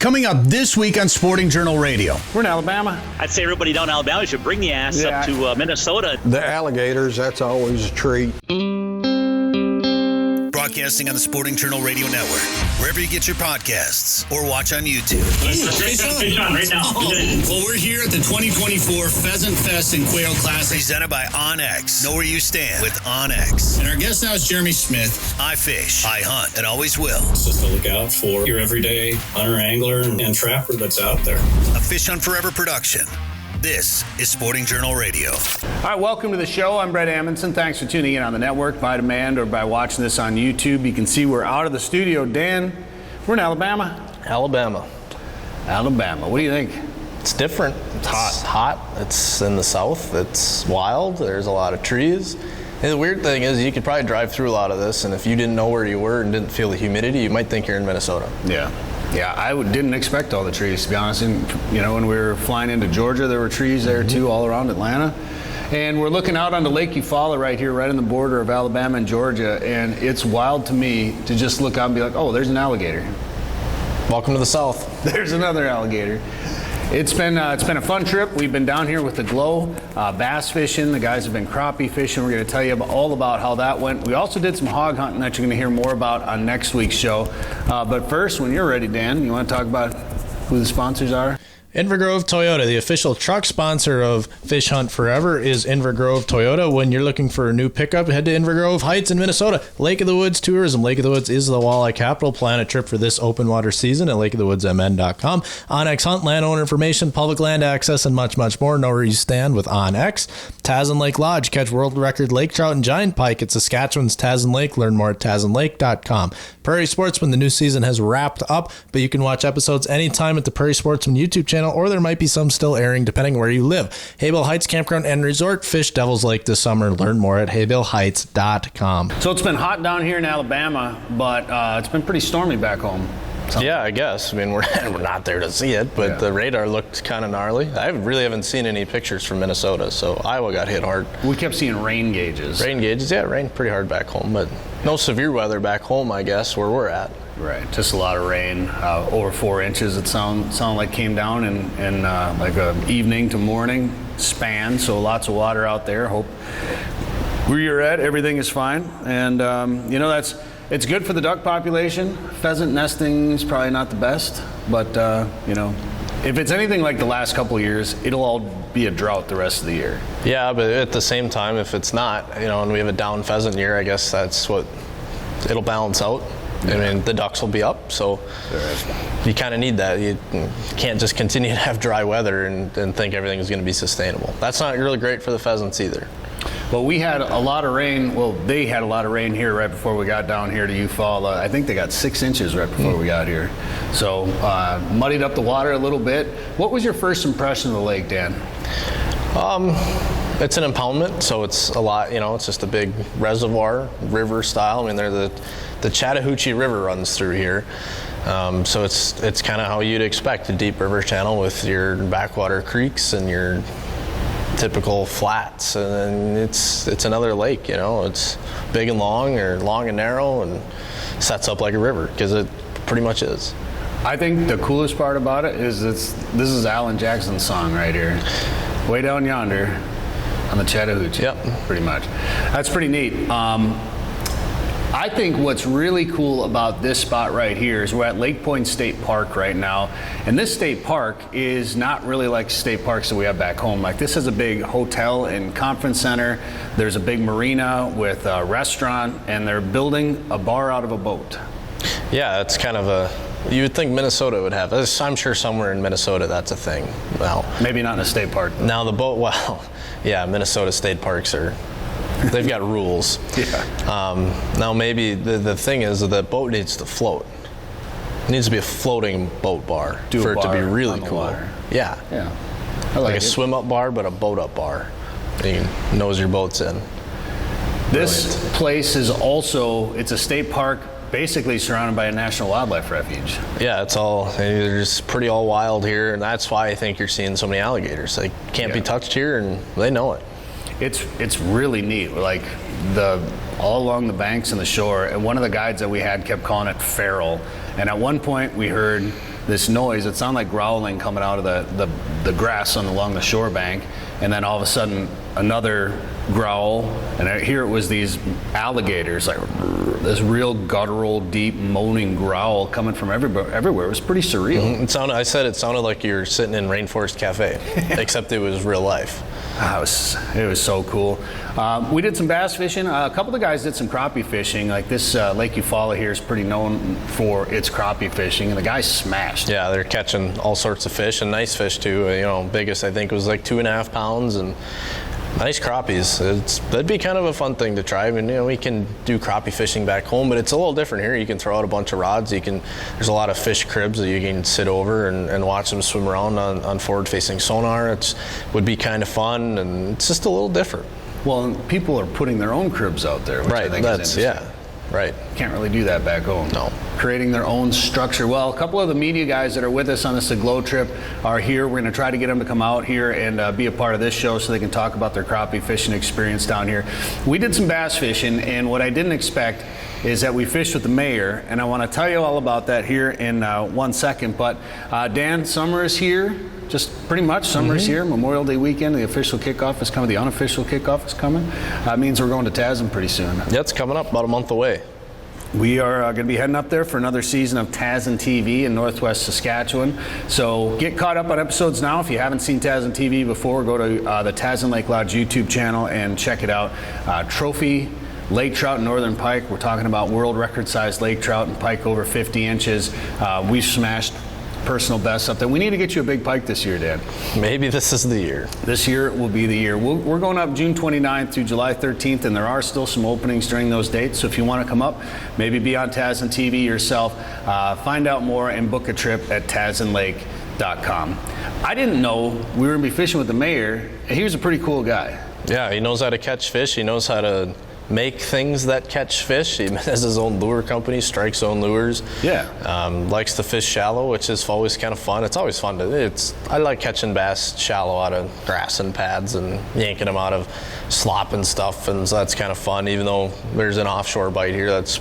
Coming up this week on Sporting Journal Radio. We're in Alabama. I'd say everybody down in Alabama should bring the ass up to Minnesota. The alligators, that's always a treat. Broadcasting on the Sporting Journal Radio Network, wherever you get your podcasts or watch on YouTube. Fish on right now. Well, we're here at the 2024 Pheasant Fest and Quail Classic, presented by OnX. Know where you stand with OnX. And our guest now is Jeremy Smith. I fish, I hunt, and always will. It's just to look out for your everyday hunter, angler, and trapper that's out there. A Fish Hunt Forever production. This is Sporting Journal Radio. All right, welcome to the show. I'm Brett Amundsen. Thanks for tuning in on the network by demand or by watching this on YouTube. You can see we're out of the studio. Dan, we're in Alabama. Alabama. What do you think? It's different. It's hot. It's in the south. It's wild. There's a lot of trees. And the weird thing is you could probably drive through a lot of this, and if you didn't know where you were and didn't feel the humidity, you might think you're in Minnesota. Yeah, I didn't expect all the trees, to be honest. And, when we were flying into Georgia, there were trees there, too, all around Atlanta. And we're looking out onto Lake Eufaula right here, right on the border of Alabama and Georgia. And it's wild to me to just look out and be like, oh, there's an alligator. Welcome to the south. There's another alligator. It's been a fun trip. We've been down here with the Glow, bass fishing. The guys have been crappie fishing. We're going to tell you all about how that went. We also did some hog hunting that you're going to hear more about on next week's show. But first, when you're ready, Dan, you want to talk about who the sponsors are? Invergrove Toyota, the official truck sponsor of Fish Hunt Forever, is Invergrove Toyota. When you're looking for a new pickup, head to Invergrove Heights in Minnesota. Lake of the Woods Tourism. Lake of the Woods is the walleye capital. Plan a trip for this open water season at lakeofthewoodsmn.com. OnX Hunt, landowner information, public land access, and much, much more. Know where you stand with OnX. Tazin Lake Lodge. Catch world record lake trout and giant pike at Saskatchewan's Tazin Lake. Learn more at tazinlake.com. Prairie Sportsman, the new season has wrapped up, but you can watch episodes anytime at the Prairie Sportsman YouTube channel, or there might be some still airing depending where you live. Haybale Heights Campground and Resort. Fish Devil's Lake this summer. Learn more at haybaleheights.com. So it's been hot down here in Alabama, but it's been pretty stormy back home. Yeah, I guess. I mean, we're not there to see it, but the radar looked kind of gnarly. I really haven't seen any pictures from Minnesota, so Iowa got hit hard. We kept seeing rain gauges. Rain gauges, yeah, it rained pretty hard back home, but no severe weather back home, I guess, where we're at. Right, just a lot of rain, over 4 inches. It sounded like came down in like a evening to morning span. So lots of water out there. Hope where you're at, everything is fine, and it's good for the duck population. Pheasant nesting is probably not the best, but if it's anything like the last couple of years, it'll all be a drought the rest of the year. Yeah, but at the same time, if it's not, and we have a down pheasant year, I guess that's what it'll balance out. I mean, the ducks will be up, so you kind of need that. You can't just continue to have dry weather and think everything is going to be sustainable. That's not really great for the pheasants either. Well, we had a lot of rain. Well, they had a lot of rain here right before we got down here to Eufaula. I think they got 6 inches right before we got here. So muddied up the water a little bit. What was your first impression of the lake, Dan? It's an impoundment, so it's a lot, it's just a big reservoir, river style. I mean, the Chattahoochee River runs through here. So it's kind of how you'd expect a deep river channel with your backwater creeks and your typical flats, and then it's another lake. It's big and long, or long and narrow, and sets up like a river, because it pretty much is. I think the coolest part about it is this is Alan Jackson's song right here, way down yonder on the Chattahoochee. Yep, pretty much. That's pretty neat. I think what's really cool about this spot right here is we're at Lake Point State Park right now, and this state park is not really like state parks that we have back home. Like, this is a big hotel and conference center. There's a big marina with a restaurant, and they're building a bar out of a boat. Yeah, it's kind of you would think Minnesota would have this. I'm sure somewhere in Minnesota that's a thing. Well, maybe not in a state park, though. Now the boat, Minnesota state parks they've got rules. Yeah. Now maybe the thing is that the boat needs to float. It needs to be a floating boat bar for it to be really cool. Water. Yeah. Yeah. Like a swim up bar, but a boat up bar. You knows your boat's in. This place is it's a state park, basically surrounded by a national wildlife refuge. Yeah, they're just pretty all wild here, and that's why I think you're seeing so many alligators. They can't be touched here, and they know it. It's really neat, like all along the banks and the shore. And one of the guides that we had kept calling it feral. And at one point we heard this noise. It sounded like growling coming out of the grass along the shore bank, and then all of a sudden another growl, and here it was these alligators, like this real guttural, deep, moaning growl coming from everywhere. It was pretty surreal. It sounded like you're sitting in Rainforest Cafe, except it was real life. It was so cool. We did some bass fishing. A couple of the guys did some crappie fishing. Like this Lake Eufaula here is pretty known for its crappie fishing, and the guys smashed. Yeah, they're catching all sorts of fish, and nice fish too. Biggest I think was like 2.5 pounds, and nice crappies. That'd be kind of a fun thing to try. I mean, we can do crappie fishing back home, but it's a little different here. You can throw out a bunch of rods. There's a lot of fish cribs that you can sit over and watch them swim around on forward-facing sonar. It would be kind of fun, and it's just a little different. Well, people are putting their own cribs out there, which I think is interesting. Yeah. Right. Can't really do that back home. No. Creating their own structure. Well, a couple of the media guys that are with us on this Aglow trip are here. We're going to try to get them to come out here and be a part of this show so they can talk about their crappie fishing experience down here. We did some bass fishing, and what I didn't expect is that we fished with the mayor, and I want to tell you all about that here in 1 second. But Dan, summer is here. Just pretty much, summer's here. Memorial Day weekend, the official kickoff is coming. The unofficial kickoff is coming. That means we're going to Tazin pretty soon. Yeah, it's coming up about a month away. We are going to be heading up there for another season of Tazin TV in Northwest Saskatchewan. So get caught up on episodes now. If you haven't seen Tazin TV before, go to the Tazin Lake Lodge YouTube channel and check it out. Trophy lake trout and northern pike. We're talking about world record sized lake trout and pike over 50 inches. We've smashed personal bests up there. We need to get you a big pike this year, Dan. Maybe this is the year. This year will be the year. We're going up June 29th through July 13th, and there are still some openings during those dates. So if you want to come up, maybe be on Tazin TV yourself, find out more and book a trip at tazinlake.com. I didn't know we were going to be fishing with the mayor. He was a pretty cool guy. Yeah, he knows how to catch fish. He knows how to make things that catch fish. He has his own lure company, Strike Zone Lures. Yeah. Likes to fish shallow, which is always kind of fun. It's always fun I like catching bass shallow out of grass and pads and yanking them out of slop and stuff, and so that's kind of fun, even though there's an offshore bite here that's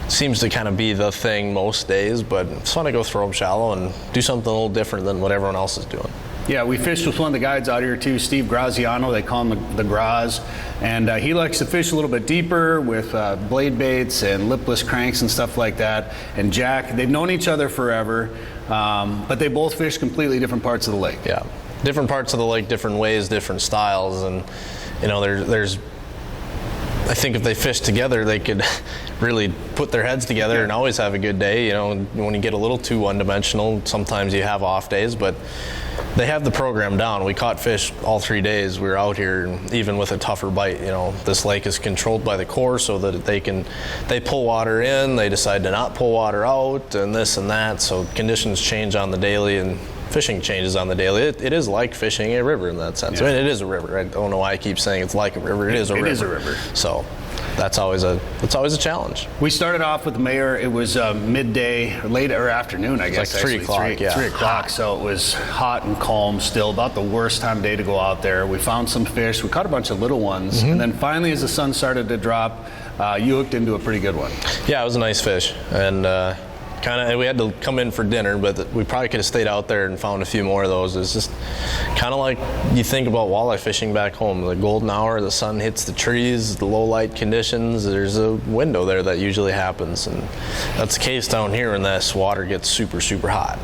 seems to kind of be the thing most days, but it's fun to go throw them shallow and do something a little different than what everyone else is doing. Yeah, we fished with one of the guides out here too, Steve Graziano. They call him the Graz, and he likes to fish a little bit deeper with blade baits and lipless cranks and stuff like that. And Jack, they've known each other forever, but they both fish completely different parts of the lake. Yeah, different parts of the lake, different ways, different styles, and there's I think if they fish together, they could really put their heads together and always have a good day. When you get a little too one-dimensional, sometimes you have off days, but they have the program down. We caught fish all 3 days. We were out here, and even with a tougher bite, this lake is controlled by the Corps so that they pull water in, they decide to not pull water out, and this and that. So conditions change on the daily, and fishing changes on the daily. It is like fishing a river in that sense. Yeah. I mean, it is a river. I don't know why I keep saying it's like a river. It is a river. It is a river. So that's always a challenge. We started off with the mayor. It was midday, late or afternoon, I guess. Like 3 o'clock. 3 o'clock. So it was hot and calm still. About the worst time of day to go out there. We found some fish. We caught a bunch of little ones, and then finally, as the sun started to drop, you hooked into a pretty good one. Yeah, it was a nice fish, and we had to come in for dinner, but we probably could have stayed out there and found a few more of those. It's just kind of like you think about walleye fishing back home. The golden hour, the sun hits the trees, the low light conditions, there's a window there that usually happens, and that's the case down here when this water gets super, super hot.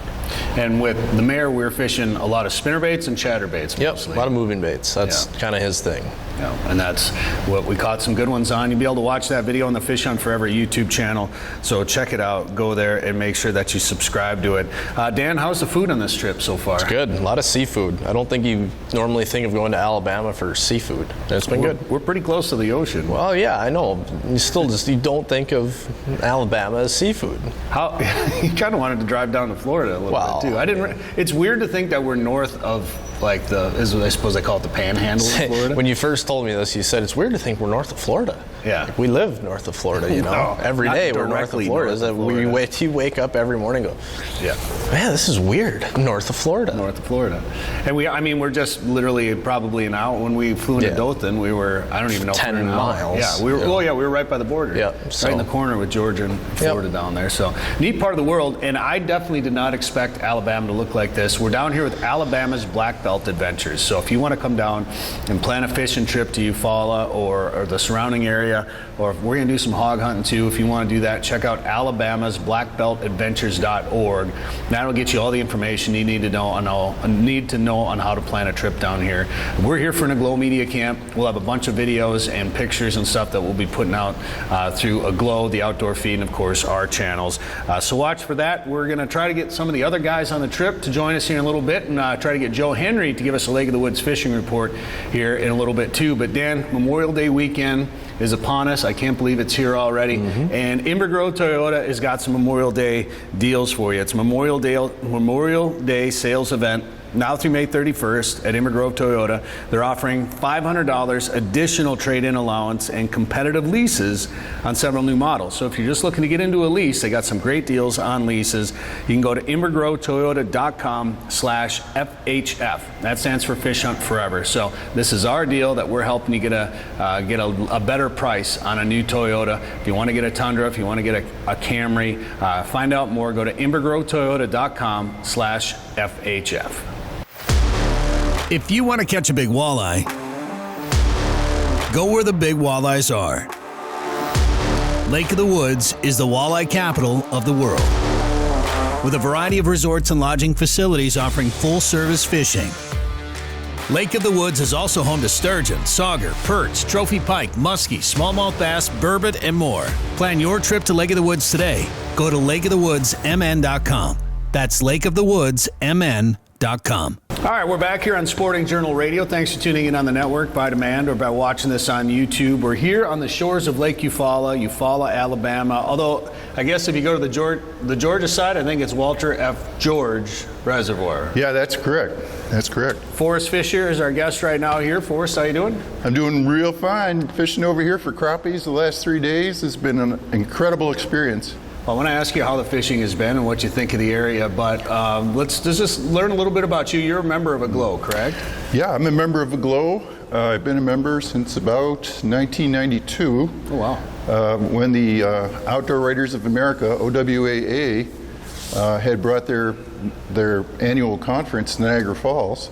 And with the mayor, we were fishing a lot of spinnerbaits and chatterbaits mostly. Yep, a lot of moving baits. That's kind of his thing. Yeah, and that's what we caught some good ones on. You'll be able to watch that video on the Fish Hunt Forever YouTube channel. So check it out. Go there and make sure that you subscribe to it. Dan, how's the food on this trip so far? It's good. A lot of seafood. I don't think you normally think of going to Alabama for seafood. It's been good. We're pretty close to the ocean. Well, yeah, I know. You don't think of Alabama as seafood. You kind of wanted to drive down to Florida a little bit too. I didn't. It's weird to think that we're north of like I suppose they call it the Panhandle of Florida. When you first told me this, you said it's weird to think we're north of Florida. Yeah. Like, we live north of Florida, you know. No, every day we're north of Florida. You wake up every morning and go, yeah, man, this is weird. North of Florida. North of Florida. And we're just literally probably an hour. When we flew into Dothan, we were, I don't even know, 10 miles. Yeah, we were right by the border. Yeah. Right in the corner with Georgia and Florida down there. So neat part of the world. And I definitely did not expect Alabama to look like this. We're down here with Alabama's Black Belt Adventures. So if you want to come down and plan a fishing trip to Eufaula or the surrounding area, or if we're going to do some hog hunting too, if you want to do that, check out Alabama's blackbeltadventures.org. That'll get you all the information you need to know on how to plan a trip down here. We're here for an Aglow Media Camp. We'll have a bunch of videos and pictures and stuff that we'll be putting out through Aglow, the outdoor feed, and of course our channels. So watch for that. We're going to try to get some of the other guys on the trip to join us here in a little bit, and try to get Joe Henry to give us a Lake of the Woods fishing report here in a little bit too. But Dan, Memorial Day weekend is upon us. I can't believe it's here already. Mm-hmm. And Inver Grove Toyota has got some Memorial Day deals for you. It's Memorial Day sales event now through May 31st at Inver Grove Toyota. They're offering $500 additional trade-in allowance and competitive leases on several new models. So if you're just looking to get into a lease, they got some great deals on leases. You can go to invergrovetoyota.com/FHF. That stands for Fish Hunt Forever. So this is our deal that we're helping you get a better price on a new Toyota. If you want to get a Tundra, if you want to get a Camry, find out more. Go to invergrovetoyota.com/FHF. If you want to catch a big walleye, go where the big walleyes are. Lake of the Woods is the walleye capital of the world, with a variety of resorts and lodging facilities offering full-service fishing. Lake of the Woods is also home to sturgeon, sauger, perch, trophy pike, muskie, smallmouth bass, burbot, and more. Plan your trip to Lake of the Woods today. Go to lakeofthewoodsmn.com. That's lakeofthewoodsmn.com. All right, we're back here on Sporting Journal Radio. Thanks for tuning in on the network by demand or by watching this on YouTube. We're here on the shores of Lake Eufaula, Alabama. Although, I guess if you go to the Georgia side, I think it's Walter F. George Reservoir. Yeah, that's correct. That's correct. Forrest Fisher is our guest right now here. Forrest, how you doing? I'm doing real fine. Fishing over here for crappies the last 3 days has been an incredible experience. I want to ask you how the fishing has been and what you think of the area, but let's just learn a little bit about you. You're a member of Aglow, correct? Yeah, I'm a member of Aglow. I've been a member since about 1992. Oh, wow. When the Outdoor Writers of America, OWAA, had brought their annual conference to Niagara Falls.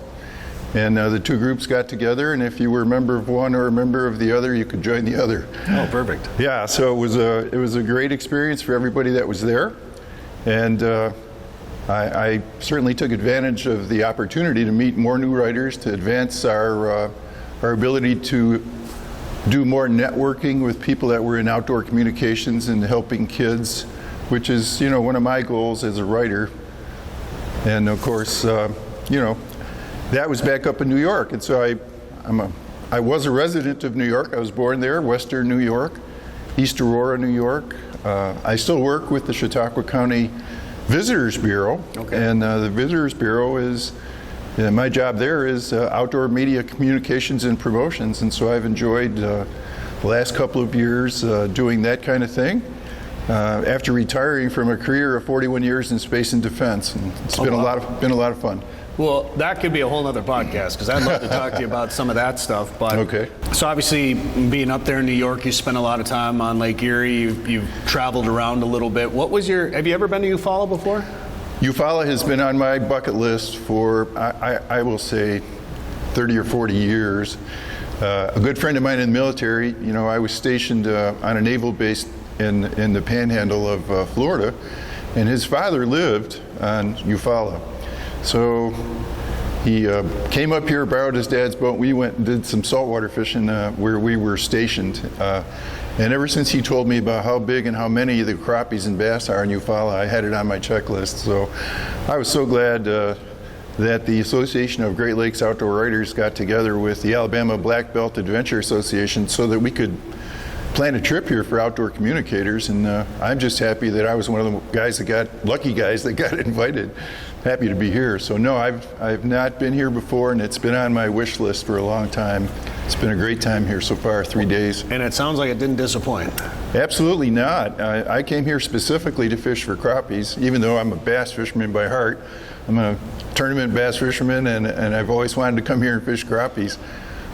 And the two groups got together, and if you were a member of one or a member of the other, you could join the other. Oh, perfect. Yeah, so it was a great experience for everybody that was there, and I certainly took advantage of the opportunity to meet more new writers, to advance our ability to do more networking with people that were in outdoor communications and helping kids, which is one of my goals as a writer. And of course, that was back up in New York, and so I was a resident of New York. I was born there, Western New York, East Aurora, New York. I still work with the Chautauqua County Visitors Bureau, and the Visitors Bureau is, my job there is outdoor media communications and promotions, and so I've enjoyed the last couple of years doing that kind of thing. After retiring from a career of 41 years in space and defense, and it's been a lot of fun. Well, that could be a whole other podcast, because I'd love to talk to you about some of that stuff. But okay. So obviously, being up there in New York, you spent a lot of time on Lake Erie. You've traveled around a little bit. Have you ever been to Eufaula before? Eufaula has been on my bucket list for, I will say, 30 or 40 years. A good friend of mine in the military, I was stationed on a naval base in the panhandle of Florida, and his father lived on Eufaula. So he came up here, borrowed his dad's boat. We went and did some saltwater fishing where we were stationed. And ever since he told me about how big and how many of the crappies and bass are in Eufaula, I had it on my checklist. So I was so glad that the Association of Great Lakes Outdoor Writers got together with the Alabama Black Belt Adventure Association so that we could plan a trip here for outdoor communicators, and I'm just happy that I was one of the lucky guys that got invited. Happy to be here. So no, I've not been here before, and it's been on my wish list for a long time. It's been a great time here so far, 3 days. And it sounds like it didn't disappoint. Absolutely not. I came here specifically to fish for crappies, even though I'm a bass fisherman by heart. I'm a tournament bass fisherman, and I've always wanted to come here and fish crappies.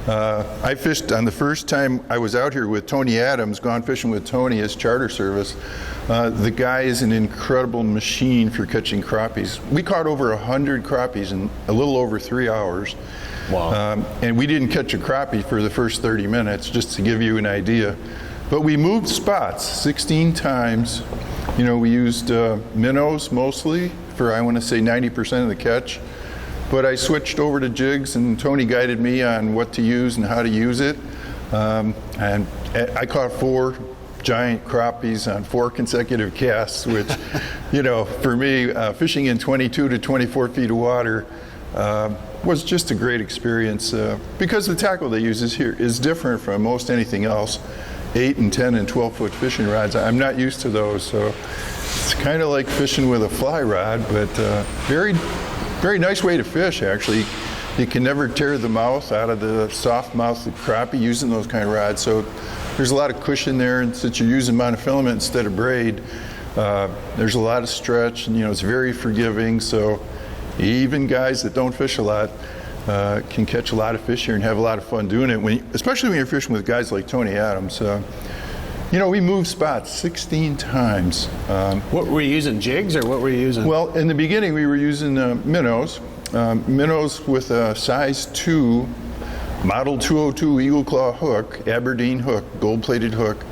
I fished on the first time I was out here with Tony Adams, Gone Fishing with Tony, his charter service. The guy is an incredible machine for catching crappies. We caught over 100 crappies in a little over 3 hours. Wow. And we didn't catch a crappie for the first 30 minutes, just to give you an idea. But we moved spots 16 times. You know, we used minnows mostly for, I want to say, 90% of the catch. But I switched over to jigs, and Tony guided me on what to use and how to use it. And I caught 4 giant crappies on 4 consecutive casts, which, you know, for me, fishing in 22 to 24 feet of water was just a great experience because the tackle they use here is different from most anything else. 8 and 10 and 12-foot fishing rods. I'm not used to those, so it's kind of like fishing with a fly rod, but very nice way to fish, actually. You can never tear the mouth out of the soft mouth of crappie using those kind of rods. So there's a lot of cushion there, and since you're using monofilament instead of braid, there's a lot of stretch, and you know it's very forgiving. So even guys that don't fish a lot can catch a lot of fish here and have a lot of fun doing it. Especially when you're fishing with guys like Tony Adams. You know, we moved spots 16 times. What were you using, jigs, or what were you using? Well, in the beginning, we were using minnows. Minnows with a size 2 Model 202 Eagle Claw hook, Aberdeen hook, gold-plated hook,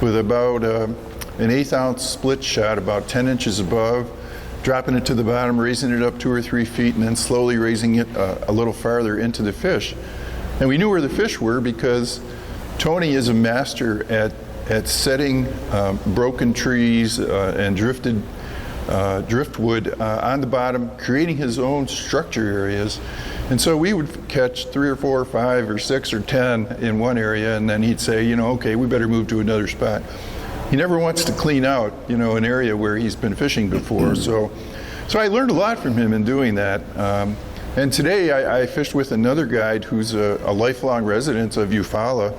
with about an 1/8 ounce split shot, about 10 inches above, dropping it to the bottom, raising it up 2 or 3 feet, and then slowly raising it a little farther into the fish. And we knew where the fish were because Tony is a master at setting broken trees and driftwood on the bottom, creating his own structure areas. And so we would catch 3 or 4 or 5 or 6 or 10 in one area, and then he'd say, you know, okay, we better move to another spot. He never wants to clean out, you know, an area where he's been fishing before. So I learned a lot from him in doing that. And today I fished with another guide who's a lifelong resident of Eufaula,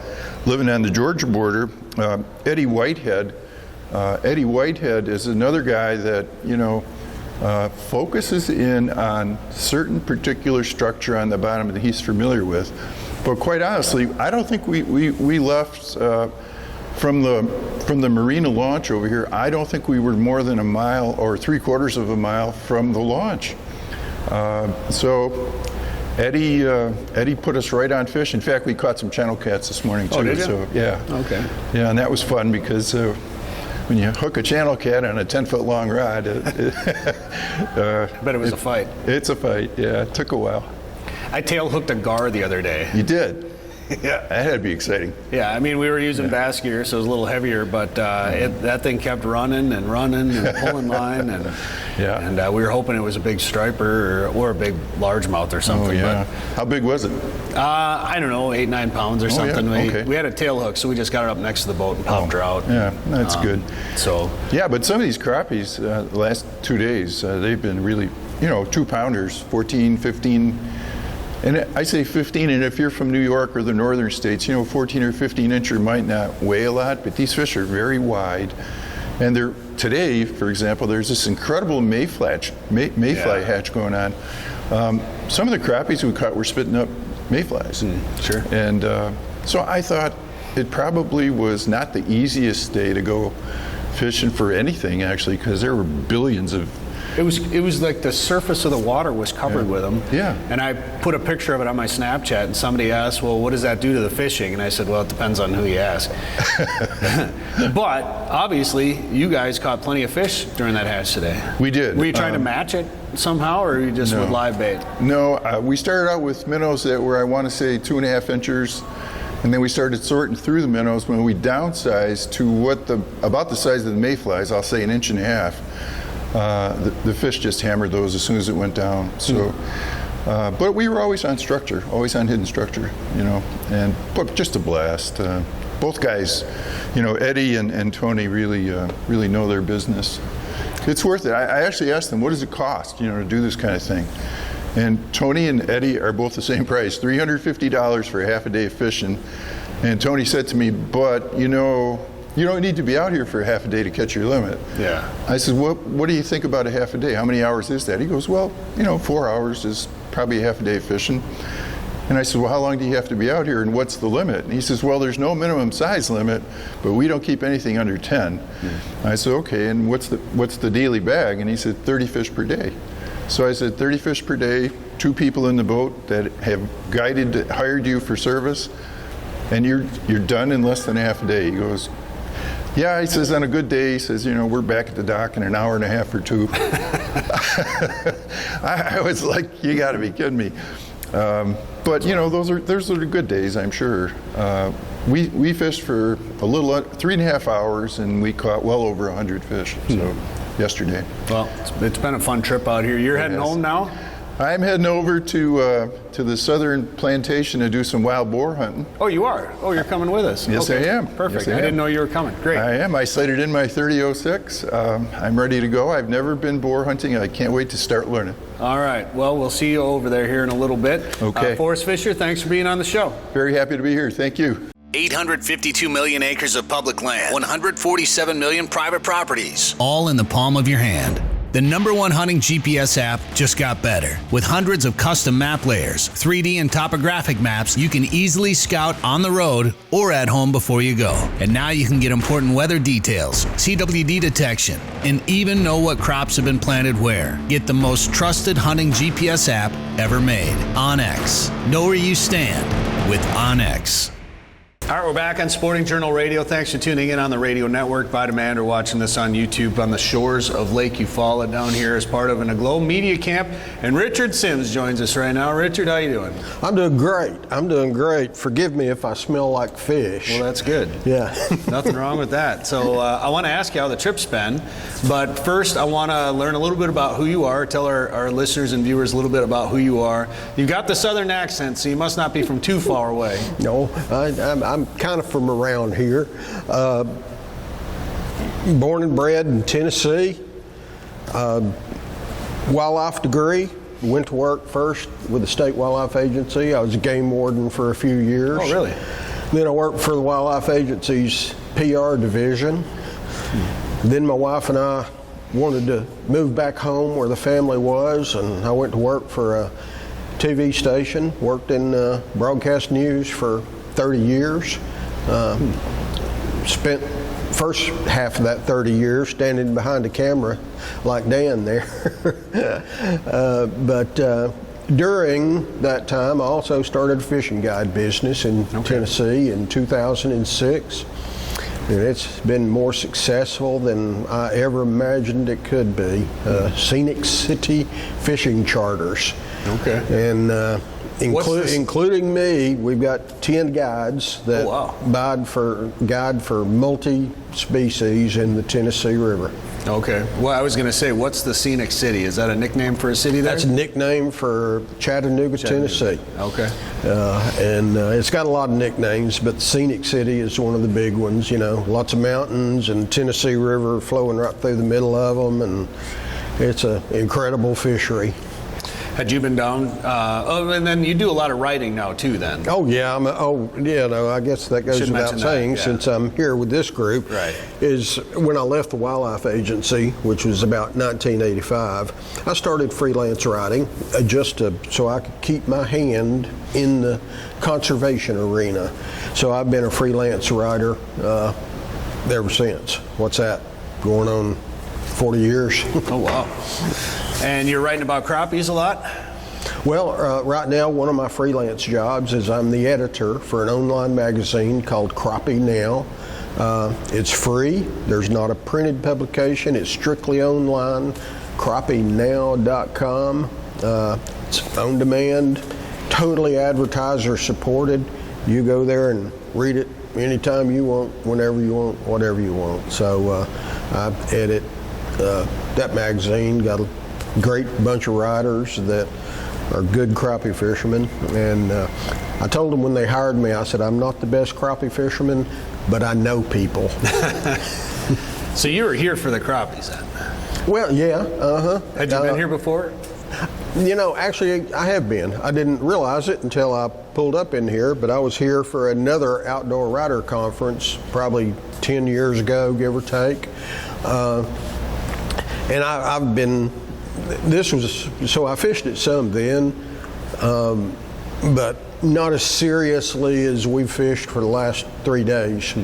living on the Georgia border, Eddie Whitehead. Eddie Whitehead is another guy that, you know, focuses in on certain particular structure on the bottom that he's familiar with. But quite honestly, I don't think we left from the marina launch over here. I don't think we were more than a mile or 3/4 of a mile from the launch. So Eddie put us right on fish. In fact, we caught some channel cats this morning too. Oh, did you? So yeah. Okay. Yeah, and that was fun because when you hook a channel cat on a 10-foot long rod, I bet it was a fight. It's a fight. Yeah, it took a while. I tail hooked a gar the other day. You did? Yeah. That had to be exciting. Yeah, I mean, we were using bass gear, so it was a little heavier, but that thing kept running and pulling line, and we were hoping it was a big striper or a big largemouth or something. Oh, yeah. But, how big was it? I don't know, 8-9 pounds or something. Yeah? Okay. We had a tail hook, so we just got her up next to the boat and popped her out. Yeah, that's good. So yeah, but some of these crappies, the last 2 days, they've been really, 2-pounders, 14, 15. And I say 15, and if you're from New York or the northern states, 14 or 15 incher might not weigh a lot, but these fish are very wide. And today, for example, there's this incredible mayfly hatch going on. Some of the crappies we caught were spitting up mayflies. Sure. And so I thought it probably was not the easiest day to go fishing for anything, actually, because there were billions of. It was like the surface of the water was covered with them. Yeah. And I put a picture of it on my Snapchat, and somebody asked, well, what does that do to the fishing? And I said, well, it depends on who you ask. But obviously, you guys caught plenty of fish during that hatch today. We did. Were you trying to match it somehow, or you just with live bait? No, we started out with minnows that were, I want to say, 2.5 inches. And then we started sorting through the minnows. When we downsized to about the size of the mayflies, I'll say 1.5 inches. The fish just hammered those as soon as it went down. So, but we were always on structure, always on hidden structure, but just a blast. both guys, Eddie and Tony really know their business. It's worth it. I actually asked them, what does it cost, to do this kind of thing? And Tony and Eddie are both the same price, $350 for a half a day of fishing. And Tony said to me, but you don't need to be out here for a half a day to catch your limit. Yeah. I said, what do you think about a half a day? How many hours is that? He goes, well, 4 hours is probably a half a day of fishing. And I said, well, how long do you have to be out here and what's the limit? And he says, well, there's no minimum size limit, but we don't keep anything under 10. I said, okay, and what's the daily bag? And he said, 30 fish per day. So I said, 30 fish per day, 2 people in the boat that have hired you for service, and you're done in less than a half a day. He goes, yeah, he says, on a good day, he says, we're back at the dock in an hour and a half or 2. I was like, you gotta be kidding me. But those are good days, I'm sure. We fished for a little 3.5 hours, and we caught well over 100 fish. So yesterday. Well, it's been a fun trip out here. You're heading home now? I'm heading over to the southern plantation to do some wild boar hunting. Oh, you are? Oh, you're coming with us? Yes, okay. I am. Perfect. Yes, I didn't know you were coming. Great. I am. I sighted in my 3006. I'm ready to go. I've never been boar hunting. I can't wait to start learning. All right. Well, we'll see you over there here in a little bit. Okay. Forrest Fisher, thanks for being on the show. Very happy to be here. Thank you. 852 million acres of public land, 147 million private properties, all in the palm of your hand. The #1 hunting GPS app just got better. With hundreds of custom map layers, 3D and topographic maps, you can easily scout on the road or at home before you go. And now you can get important weather details, CWD detection, and even know what crops have been planted where. Get the most trusted hunting GPS app ever made. OnX. Know where you stand with OnX. All right, we're back on Sporting Journal Radio. Thanks for tuning in on the radio network. Vitaman or watching this on YouTube on the shores of Lake Eufaula down here as part of an Aglow Media Camp. And Richard Sims joins us right now. Richard, how you doing? I'm doing great. Forgive me if I smell like fish. Well, that's good. Yeah. Nothing wrong with that. So I want to ask you how the trip's been. But first, I want to learn a little bit about who you are. Tell our listeners and viewers a little bit about who you are. You've got the southern accent, so you must not be from too far away. No, I'm kind of from around here. Born and bred in Tennessee. Wildlife degree. Went to work first with the State Wildlife Agency. I was a game warden for a few years. Oh, really? Then I worked for the Wildlife Agency's PR division. Then my wife and I wanted to move back home where the family was, and I went to work for a TV station, worked in broadcast news for 30 years. Spent first half of that 30 years standing behind the camera like Dan there. But during that time, I also started a fishing guide business in Tennessee in 2006. And it's been more successful than I ever imagined it could be. Scenic City Fishing Charters. Okay. And including me, we've got 10 guides that guide for multi-species in the Tennessee River. Okay. Well, I was going to say, what's the Scenic City? Is that a nickname for a city there? That's a nickname for Chattanooga, Tennessee. Okay. And it's got a lot of nicknames, but Scenic City is one of the big ones. Lots of mountains and Tennessee River flowing right through the middle of them, and it's an incredible fishery. Had you been down? And then you do a lot of writing now too. Then. Oh yeah, I guess that goes without saying. Since I'm here with this group, right. Is when I left the Wildlife Agency, which was about 1985. I started freelance writing so I could keep my hand in the conservation arena. So I've been a freelance writer ever since. What's that? Going on 40 years. Oh wow. And you're writing about crappies a lot? Well, right now, one of my freelance jobs is I'm the editor for an online magazine called Crappie Now. It's free. There's not a printed publication. It's strictly online. CrappieNow.com. It's on demand, totally advertiser supported. You go there and read it anytime you want, whenever you want, whatever you want. So I edit that magazine. Got a great bunch of writers that are good crappie fishermen. And I told them when they hired me, I said, I'm not the best crappie fisherman, but I know people. So you were here for the crappies then? Well, yeah, Had you been here before? You know, actually, I have been. I didn't realize it until I pulled up in here, but I was here for another outdoor rider conference probably 10 years ago, give or take. And I've been, this was, so I fished it some then, but not as seriously as we've fished for the last 3 days.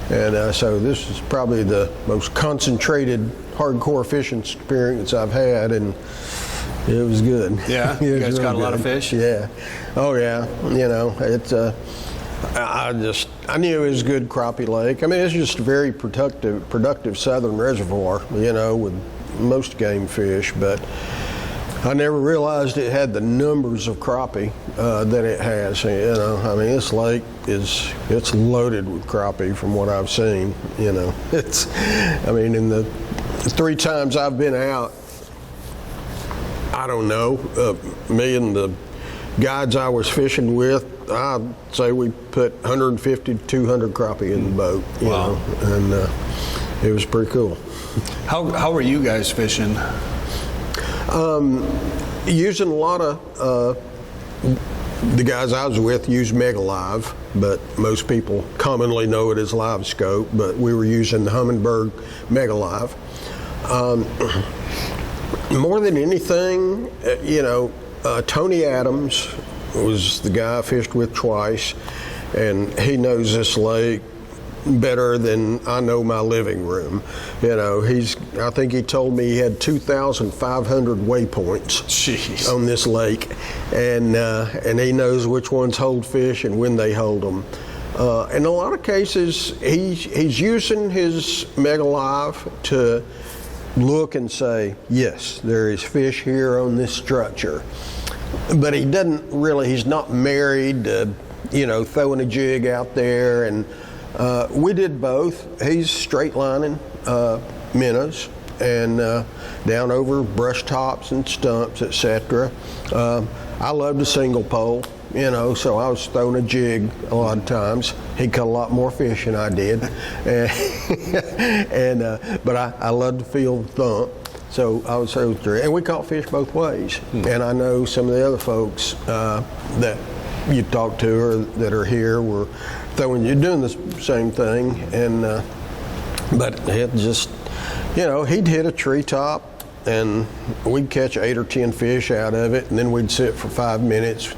And so this is probably the most concentrated hardcore fishing experience I've had, and it was good. Yeah, you guys got a lot of fish? Yeah. Oh yeah. You know, it's I knew it was a good crappie lake. I mean, it's just a very productive southern reservoir, you know, with most game fish, but I never realized it had the numbers of crappie that it has. You know, I mean, this lake it's loaded with crappie from what I've seen. You know, I mean, in the 3 times I've been out, I don't know, me and the guides I was fishing with, I'd say we put 150 to 200 crappie in the boat, you know, and it was pretty cool. How were you guys fishing? Using a lot of, the guys I was with used Mega Live, but most people commonly know it as Live Scope, but we were using the Humminbird Mega Live. More than anything, you know, Tony Adams was the guy I fished with twice, and he knows this lake better than I know my living room. You know, I think he told me he had 2,500 waypoints on this lake, and he knows which ones hold fish and when they hold them. In a lot of cases, he's using his Mega Live to look and say, yes, there is fish here on this structure. But he doesn't really, he's not married to, you know, throwing a jig out there. And we did both. He's straight lining minnows and down over brush tops and stumps, etc. I loved a single pole, you know, so I was throwing a jig a lot of times. He caught a lot more fish than I did, but I loved to feel the thump. So I was and we caught fish both ways. And I know some of the other folks that you talk to or that are here were you're doing the same thing, and but it just, you know, he'd hit a treetop and we'd catch 8 or 10 fish out of it, and then we'd sit for 5 minutes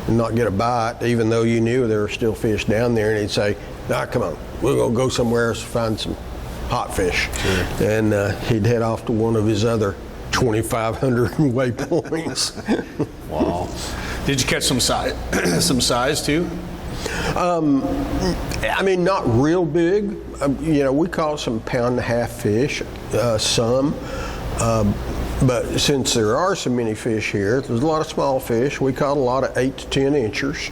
and not get a bite, even though you knew there were still fish down there. And he'd say, come on, we're gonna go somewhere else to find some hot fish. Sure. And he'd head off to one of his other 2,500 waypoints. Wow. Did you catch some size too? I mean, not real big. You know, we caught some 1.5-pound fish, some. But since there are so many fish here, there's a lot of small fish. We caught a lot of 8 to 10 inchers.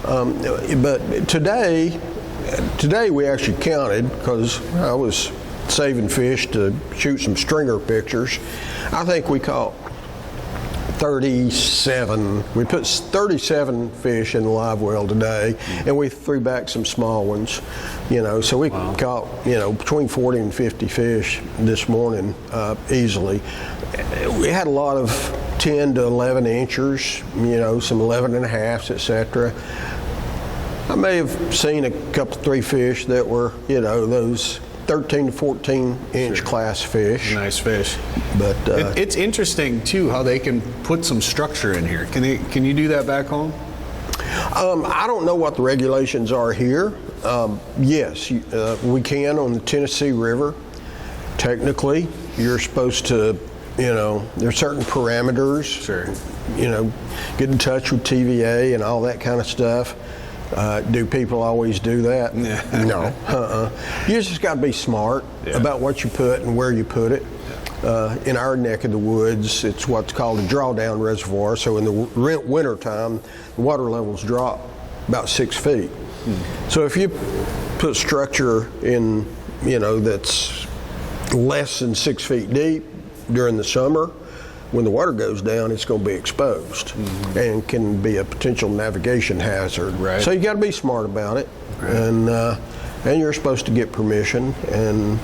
But today we actually counted, because I was saving fish to shoot some stringer pictures. I think we caught 37. We put 37 fish in the live well today, and we threw back some small ones. You know, so we caught, you know, between 40 and 50 fish this morning easily. We had a lot of 10 to 11 inchers, you know, some 11.5s, etc. I may have seen a couple, 3 fish that were, you know, those 13 to 14 inch class fish. Nice fish. But it's interesting too how they can put some structure in here. Can you do that back home? I don't know what the regulations are here. Yes, we can on the Tennessee River. Technically, you're supposed to, you know, there's certain parameters. Sure. You know, get in touch with TVA and all that kind of stuff. Do people always do that? No. You just got to be smart about what you put and where you put it. In our neck of the woods, it's what's called a drawdown reservoir. So in the winter time, the water levels drop about 6 feet. So if you put structure in, you know, that's less than 6 feet deep during the summer, when the water goes down, it's going to be exposed and can be a potential navigation hazard. Right. So you got to be smart about it, and you're supposed to get permission, and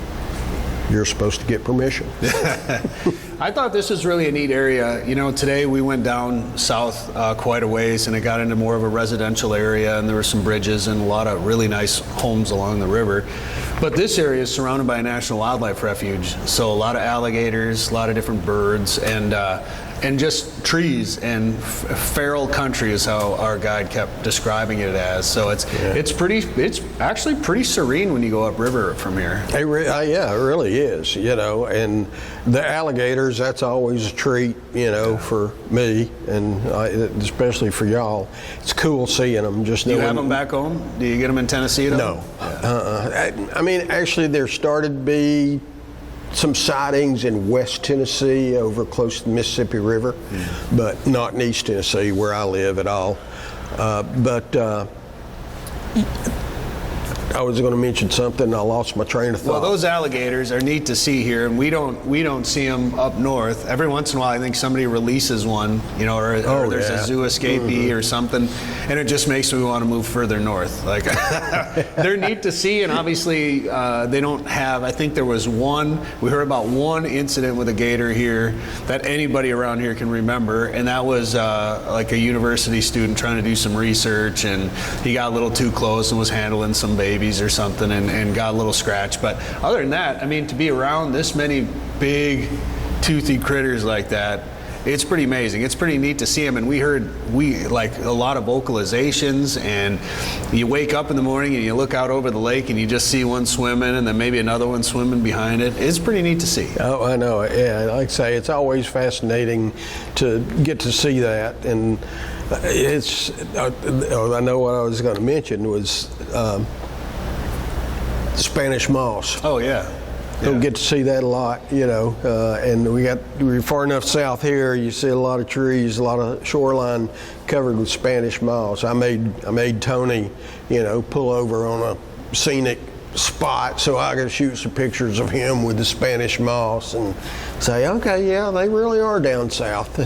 you're supposed to get permission. I thought this was really a neat area. You know, today we went down south quite a ways, and it got into more of a residential area, and there were some bridges and a lot of really nice homes along the river. But this area is surrounded by a national wildlife refuge, so a lot of alligators, a lot of different birds, and just trees and feral country is how our guide kept describing it as. So it's actually pretty serene when you go upriver from here. Yeah, it really is, you know, and the alligators, that's always a treat, you know, for me, and especially for y'all. It's cool seeing them. Just Do you have them back home? Do you get them in Tennessee at all? No. I mean, actually, there started to be some sightings in West Tennessee over close to the Mississippi River, but not in East Tennessee where I live at all. I was going to mention something. I lost my train of thought. Well, those alligators are neat to see here, and we don't see them up north. Every once in a while, I think somebody releases one, you know, or there's a zoo escapee or something, and it just makes me want to move further north. Like, they're neat to see, and obviously they don't have. I think there was one. We heard about one incident with a gator here that anybody around here can remember, and that was like a university student trying to do some research, and he got a little too close and was handling some babies or something and got a little scratch. But other than that, I mean, to be around this many big toothy critters like that, it's pretty amazing. It's pretty neat to see them. And we like a lot of vocalizations, and you wake up in the morning and you look out over the lake and you just see one swimming and then maybe another one swimming behind it. It's pretty neat to see. Oh, I know. Yeah, like I say, it's always fascinating to get to see that. And I know what I was going to mention was Spanish moss. Oh, yeah. Don't get to see that a lot, you know, and we're far enough south here. You see a lot of trees, a lot of shoreline covered with Spanish moss. I made Tony, you know, pull over on a scenic spot so I could shoot some pictures of him with the Spanish moss and say, okay, yeah, they really are down south.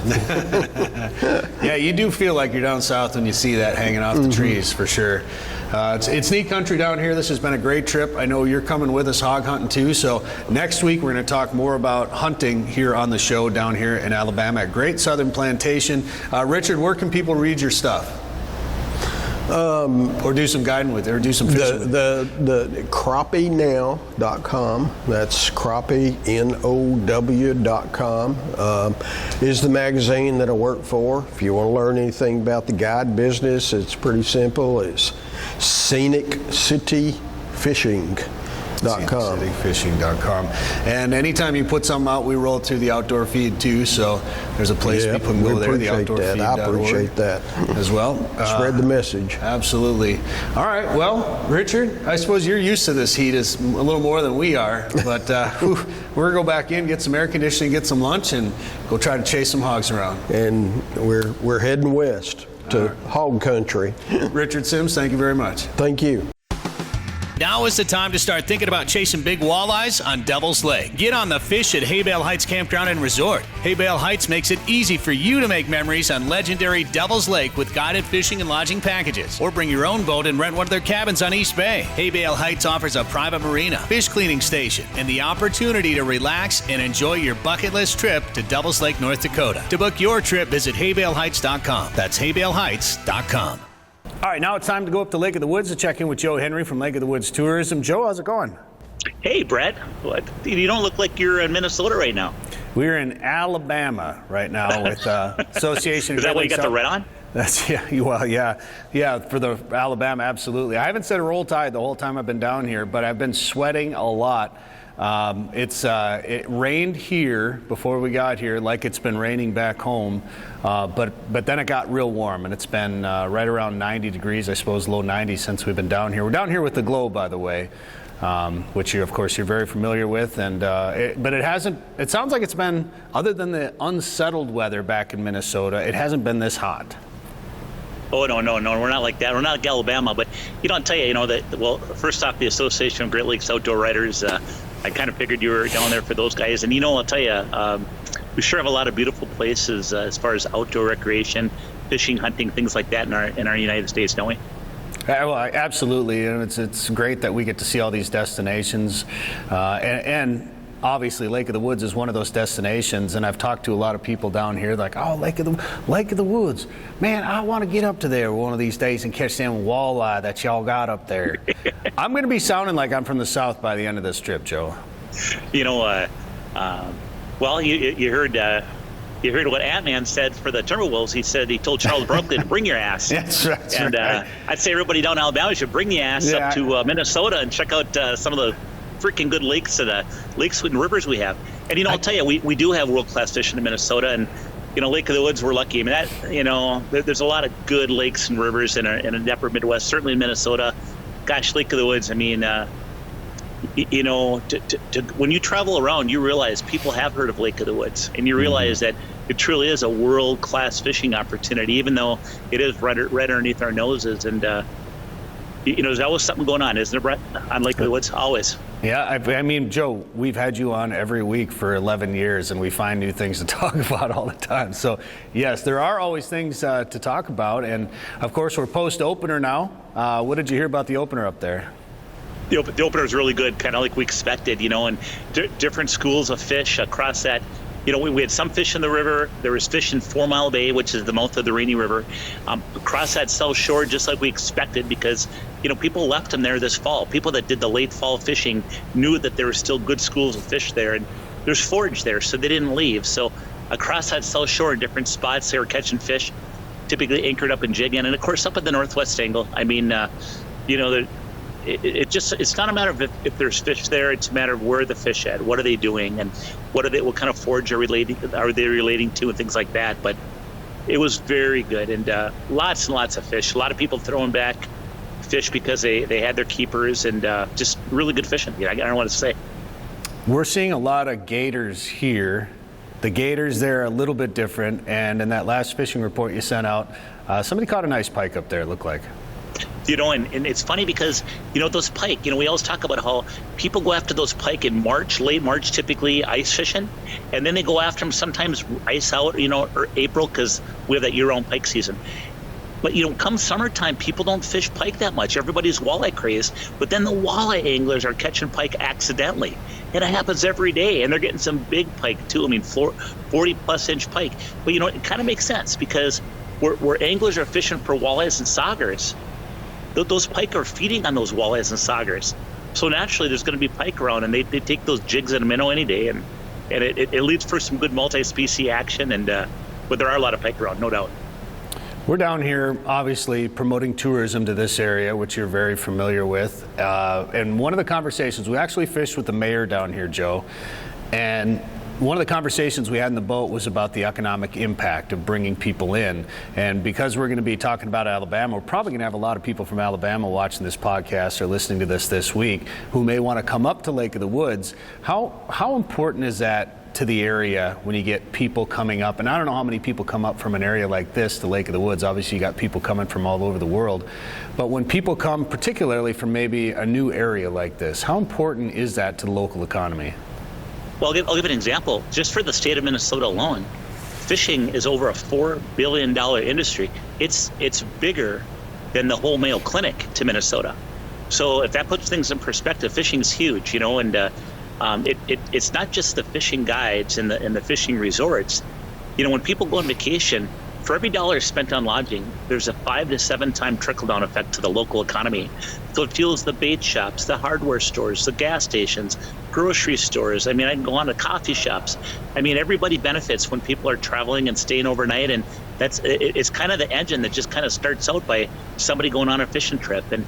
Yeah, you do feel like you're down south when you see that hanging off the trees, for sure. It's neat country down here. This has been a great trip. I know you're coming with us hog hunting too. So next week we're going to talk more about hunting here on the show down here in Alabama at Great Southern Plantation. Richard, where can people read your stuff? Or do some guiding with it, or do some fishing with it. The CrappieNow.com, that's Crappie, NOW.com, is the magazine that I work for. If you want to learn anything about the guide business, it's pretty simple. It's ScenicCityFishing.com. CityFishing.com. And anytime you put something out, we roll it through the outdoor feed too. So there's a place people can go there, the outdoorfeed.org. I appreciate that as well. Spread the message. Absolutely. All right. Well, Richard, I suppose you're used to this heat a little more than we are. But we're going to go back in, get some air conditioning, get some lunch, and go try to chase some hogs around. And we're heading west to hog country. Richard Sims, thank you very much. Thank you. Now is the time to start thinking about chasing big walleyes on Devil's Lake. Get on the fish at Haybale Heights Campground and Resort. Haybale Heights makes it easy for you to make memories on legendary Devil's Lake with guided fishing and lodging packages. Or bring your own boat and rent one of their cabins on East Bay. Haybale Heights offers a private marina, fish cleaning station, and the opportunity to relax and enjoy your bucket list trip to Devil's Lake, North Dakota. To book your trip, visit haybaleheights.com. That's haybaleheights.com. All right, now it's time to go up to Lake of the Woods to check in with Joe Henry from Lake of the Woods Tourism. Joe, how's it going? Hey, Brett. What? You don't look like you're in Minnesota right now. We're in Alabama right now with Association. Is that why you got the red on? That's yeah. For the Alabama, absolutely. I haven't said a roll tide the whole time I've been down here, but I've been sweating a lot. It rained here before we got here, like it's been raining back home, but then it got real warm, and it's been right around 90 degrees, I suppose, low 90s since we've been down here. We're down here with the Globe, by the way, which of course you're very familiar with, and but it hasn't. It sounds like it's been, other than the unsettled weather back in Minnesota, it hasn't been this hot. Oh, no, we're not like that. We're not like Alabama, but I'll tell you, well, first off, the Association of Great Lakes Outdoor Writers, I kind of figured you were down there for those guys. And, I'll tell you, we sure have a lot of beautiful places as far as outdoor recreation, fishing, hunting, things like that in our United States, don't we? Well, absolutely, and it's great that we get to see all these destinations, and obviously Lake of the Woods is one of those destinations. And I've talked to a lot of people down here, like, oh, Lake of the Woods, man, I want to get up to there one of these days and catch them walleye that y'all got up there. I'm going to be sounding like I'm from the South by the end of this trip, Joe. Well, you heard. You heard what Ant-Man said for the Timberwolves. He told Charles Barkley to bring your ass. That's right. And I'd say everybody down in Alabama should bring the ass up to Minnesota and check out some of the freaking good lakes and lakes and rivers we have. And I'll tell you, we do have world-class fishing in Minnesota, and Lake of the Woods, we're lucky. I mean, there's a lot of good lakes and rivers in the upper Midwest, certainly in Minnesota. Gosh, Lake of the Woods. I mean, when you travel around, you realize people have heard of Lake of the Woods, and you realize that it truly is a world-class fishing opportunity, even though it is right underneath our noses. And there's always something going on, isn't there, Brett, on Lake of the Woods? Always. Yeah, I mean, Joe, we've had you on every week for 11 years, and we find new things to talk about all the time. So, yes, there are always things to talk about. And, of course, we're post-opener now. What did you hear about the opener up there? The opener is really good, kind of like we expected, and different schools of fish across that. We had some fish in the river. There was fish in 4 Mile Bay, which is the mouth of the Rainy River, across that south shore, just like we expected, because people left them there this fall. People that did the late fall fishing knew that there were still good schools of fish there, and there's forage there, so they didn't leave. So across that south shore in different spots, they were catching fish, typically anchored up in jigging, and of course up at the northwest angle. I mean, it's not a matter of if there's fish there. It's a matter of where the fish at, what are they doing, and what kind of forage are they relating to, and things like that. But it was very good, and lots and lots of fish. A lot of people throwing back fish because they had their keepers, and just really good fishing. I don't know what to say. We're seeing a lot of gators here. The gators there are a little bit different, and in that last fishing report you sent out, somebody caught a nice pike up there, it looked like. And it's funny because, those pike, we always talk about how people go after those pike in March, late March, typically ice fishing, and then they go after them sometimes ice out, or April, because we have that year-round pike season. But, come summertime, people don't fish pike that much. Everybody's walleye crazed, but then the walleye anglers are catching pike accidentally. And it happens every day, and they're getting some big pike, too. I mean, 40-plus inch pike. But, it kind of makes sense because where anglers are fishing for walleyes and saugers, those pike are feeding on those walleyes and saugers. So naturally, there's going to be pike around, and they take those jigs at a minnow any day, and it leads for some good multi-species action, but there are a lot of pike around, no doubt. We're down here, obviously, promoting tourism to this area, which you're very familiar with. And one of the conversations, we actually fished with the mayor down here, Joe, and one of the conversations we had in the boat was about the economic impact of bringing people in. And because we're going to be talking about Alabama, we're probably going to have a lot of people from Alabama watching this podcast or listening to this week who may want to come up to Lake of the Woods. How important is that to the area when you get people coming up? And I don't know how many people come up from an area like this to Lake of the Woods. Obviously, you got people coming from all over the world. But when people come, particularly from maybe a new area like this, how important is that to the local economy? Well, I'll give an example. Just for the state of Minnesota alone, fishing is over a $4 billion industry. It's bigger than the whole Mayo Clinic to Minnesota. So if that puts things in perspective, fishing is huge, and it's not just the fishing guides and the fishing resorts. When people go on vacation, for every dollar spent on lodging, there's a 5 to 7 time trickle-down effect to the local economy. So it fuels the bait shops, the hardware stores, the gas stations, grocery stores. I mean, I can go on to coffee shops. I mean, everybody benefits when people are traveling and staying overnight, and it's kind of the engine that just kind of starts out by somebody going on a fishing trip. And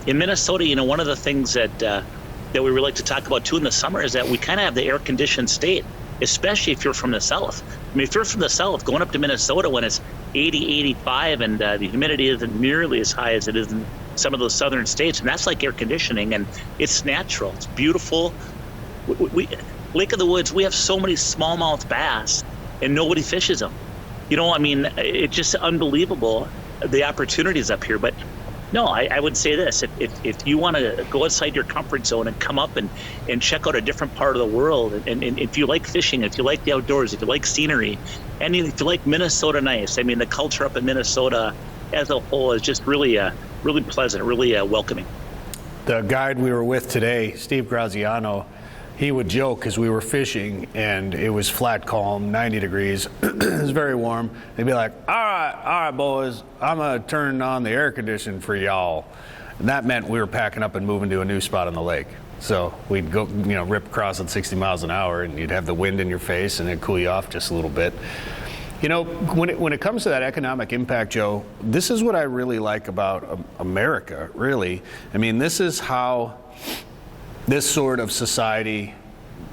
in Minnesota, one of the things that we really like to talk about too in the summer is that we kind of have the air-conditioned state, especially if you're from the south. I mean, if you're from the south, going up to Minnesota when it's 80, 85, and the humidity isn't nearly as high as it is in some of those southern states, and that's like air conditioning, and it's natural, it's beautiful. Lake of the Woods, we have so many smallmouth bass, and nobody fishes them. I mean, it's just unbelievable, the opportunities up here. But No, I would say this. If you want to go outside your comfort zone and come up and check out a different part of the world, and if you like fishing, if you like the outdoors, if you like scenery, and if you like Minnesota nice, I mean, the culture up in Minnesota as a whole is just really pleasant, really welcoming. The guide we were with today, Steve Graziano, he would joke because we were fishing and it was flat calm, 90 degrees. It was very warm. They'd be like, all right, boys, I'm going to turn on the air conditioning for y'all. And that meant we were packing up and moving to a new spot on the lake. So we'd go, rip across at 60 miles an hour, and you'd have the wind in your face and it'd cool you off just a little bit. When it comes to that economic impact, Joe, this is what I really like about America, really. I mean, this is how this sort of society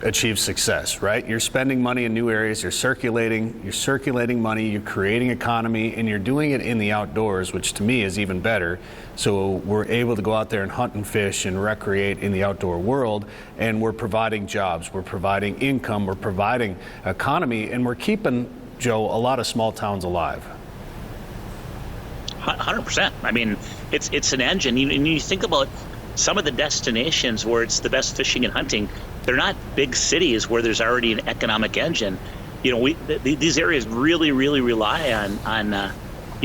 achieves success, right? You're spending money in new areas, you're circulating money, you're creating economy, and you're doing it in the outdoors, which to me is even better. So we're able to go out there and hunt and fish and recreate in the outdoor world, and we're providing jobs, we're providing income, we're providing economy, and we're keeping, Joe, a lot of small towns alive. 100%. I mean, it's an engine. And you think about some of the destinations where it's the best fishing and hunting, they're not big cities where there's already an economic engine. These areas really rely on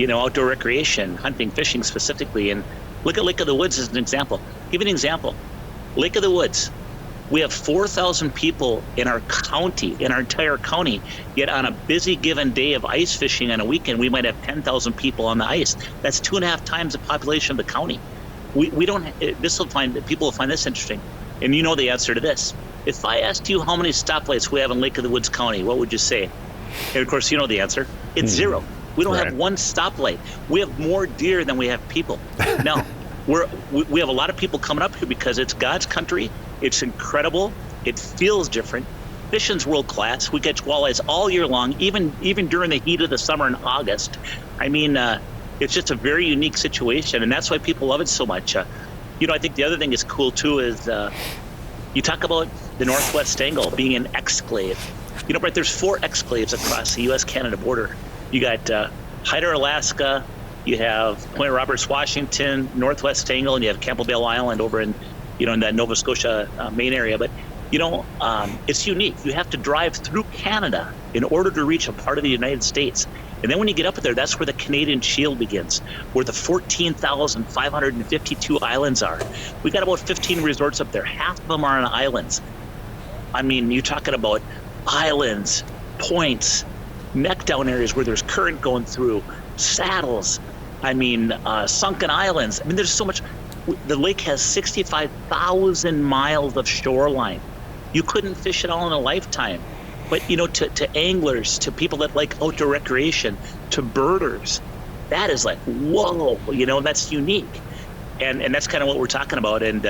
outdoor recreation, hunting, fishing specifically. And look at Lake of the Woods as an example. Give an example. Lake of the Woods. We have 4,000 people in our county, in our entire county, yet on a busy given day of ice fishing on a weekend, we might have 10,000 people on the ice. That's 2.5 times the population of the county. People will find this interesting. And you know the answer to this. If I asked you how many stoplights we have in Lake of the Woods County, what would you say? And of course, you know the answer. It's zero. We don't have one stoplight. We have more deer than we have people. Now, we have a lot of people coming up here because it's God's country. It's incredible. It feels different. Fishing's world class. We catch walleyes all year long, even during the heat of the summer in August. I mean, it's just a very unique situation, and that's why people love it so much. I think the other thing is cool too is you talk about the Northwest Angle being an exclave. Brett, there's 4 exclaves across the U.S.-Canada border. You got Hyder, Alaska. You have Point Roberts, Washington, Northwest Angle, and you have Campbellvale Island over in that Nova Scotia main area. But it's unique. You have to drive through Canada in order to reach a part of the United States. And then when you get up there, that's where the Canadian Shield begins, where the 14,552 islands are. We got about 15 resorts up there. Half of them are on islands. I mean, you're talking about islands, points, neck down areas where there's current going through, saddles. I mean, sunken islands. I mean, there's so much. The lake has 65,000 miles of shoreline. You couldn't fish it all in a lifetime. But, to anglers, to people that like outdoor recreation, to birders, that is like, whoa, that's unique. And that's kind of what we're talking about. And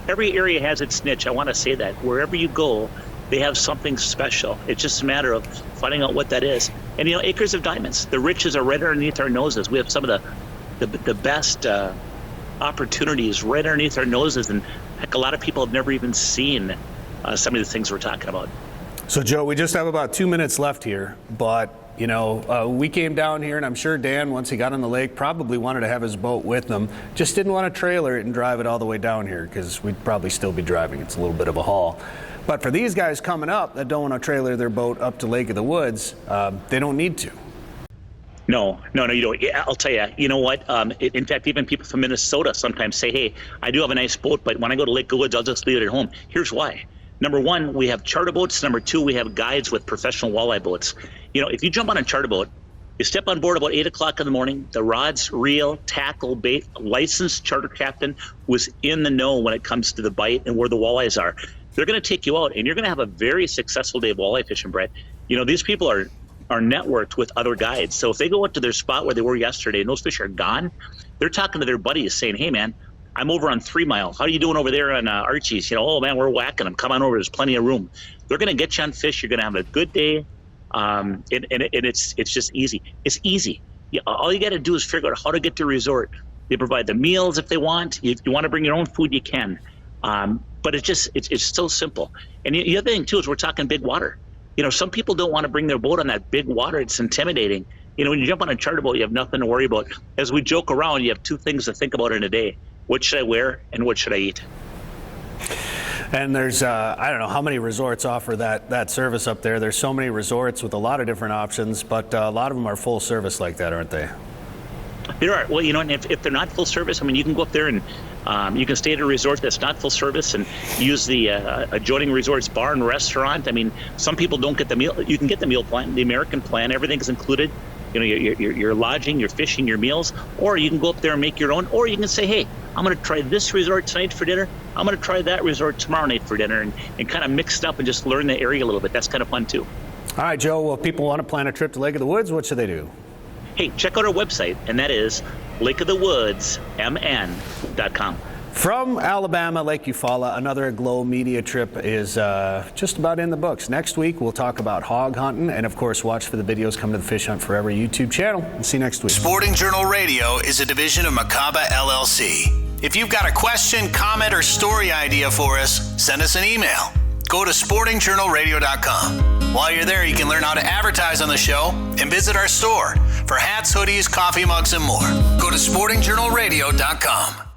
every area has its niche. I want to say that. Wherever you go, they have something special. It's just a matter of finding out what that is. And, acres of diamonds. The riches are right underneath our noses. We have some of the best opportunities right underneath our noses. And heck, a lot of people have never even seen some of the things we're talking about. So, Joe, we just have about 2 minutes left here, but, we came down here, and I'm sure Dan, once he got on the lake, probably wanted to have his boat with him, just didn't want to trailer it and drive it all the way down here because we'd probably still be driving. It's a little bit of a haul. But for these guys coming up that don't want to trailer their boat up to Lake of the Woods, they don't need to. No, you don't. I'll tell you, you know what? In fact, even people from Minnesota sometimes say, hey, I do have a nice boat, but when I go to Lake of the Woods, I'll just leave it at home. Here's why. Number one, we have charter boats. Number two, we have guides with professional walleye boats. If you jump on a charter boat, you step on board about 8 o'clock in the morning, the rods, reel, tackle, bait, licensed charter captain was in the know when it comes to the bite and where the walleyes are. They're going to take you out, and you're going to have a very successful day of walleye fishing, Brett. These people are networked with other guides. So if they go up to their spot where they were yesterday and those fish are gone, they're talking to their buddies saying, hey, man, I'm over on 3 Mile. How are you doing over there on Archie's? Oh, man, we're whacking them. Come on over. There's plenty of room. They're going to get you on fish. You're going to have a good day. And it's just easy. It's easy. All you got to do is figure out how to get to a resort. They provide the meals if they want. If you want to bring your own food, you can. But it's so simple. And the other thing, too, is we're talking big water. Some people don't want to bring their boat on that big water. It's intimidating. When you jump on a charter boat, you have nothing to worry about. As we joke around, you have two things to think about in a day. What should I wear and what should I eat? And there's, I don't know how many resorts offer that service up there. There's so many resorts with a lot of different options, but a lot of them are full service like that, aren't they? There are. Well, and if they're not full service, you can go up there and you can stay at a resort that's not full service and use the adjoining resort's bar and restaurant. Some people don't get the meal. You can get the meal plan, the American plan. Everything's included. Your lodging, your fishing, your meals. Or you can go up there and make your own. Or you can say, hey, I'm going to try this resort tonight for dinner. I'm going to try that resort tomorrow night for dinner, and kind of mix it up and just learn the area a little bit. That's kind of fun too. All right, Joe. Well, if people want to plan a trip to Lake of the Woods, what should they do? Hey, check out our website, and that is lakeofthewoodsmn.com. From Alabama, Lake Eufaula, another Aglow media trip is just about in the books. Next week, we'll talk about hog hunting, and of course, watch for the videos coming to the Fish Hunt Forever YouTube channel. We'll see you next week. Sporting Journal Radio is a division of Macaba LLC. If you've got a question, comment, or story idea for us, send us an email. Go to sportingjournalradio.com. While you're there, you can learn how to advertise on the show and visit our store for hats, hoodies, coffee mugs, and more. Go to sportingjournalradio.com.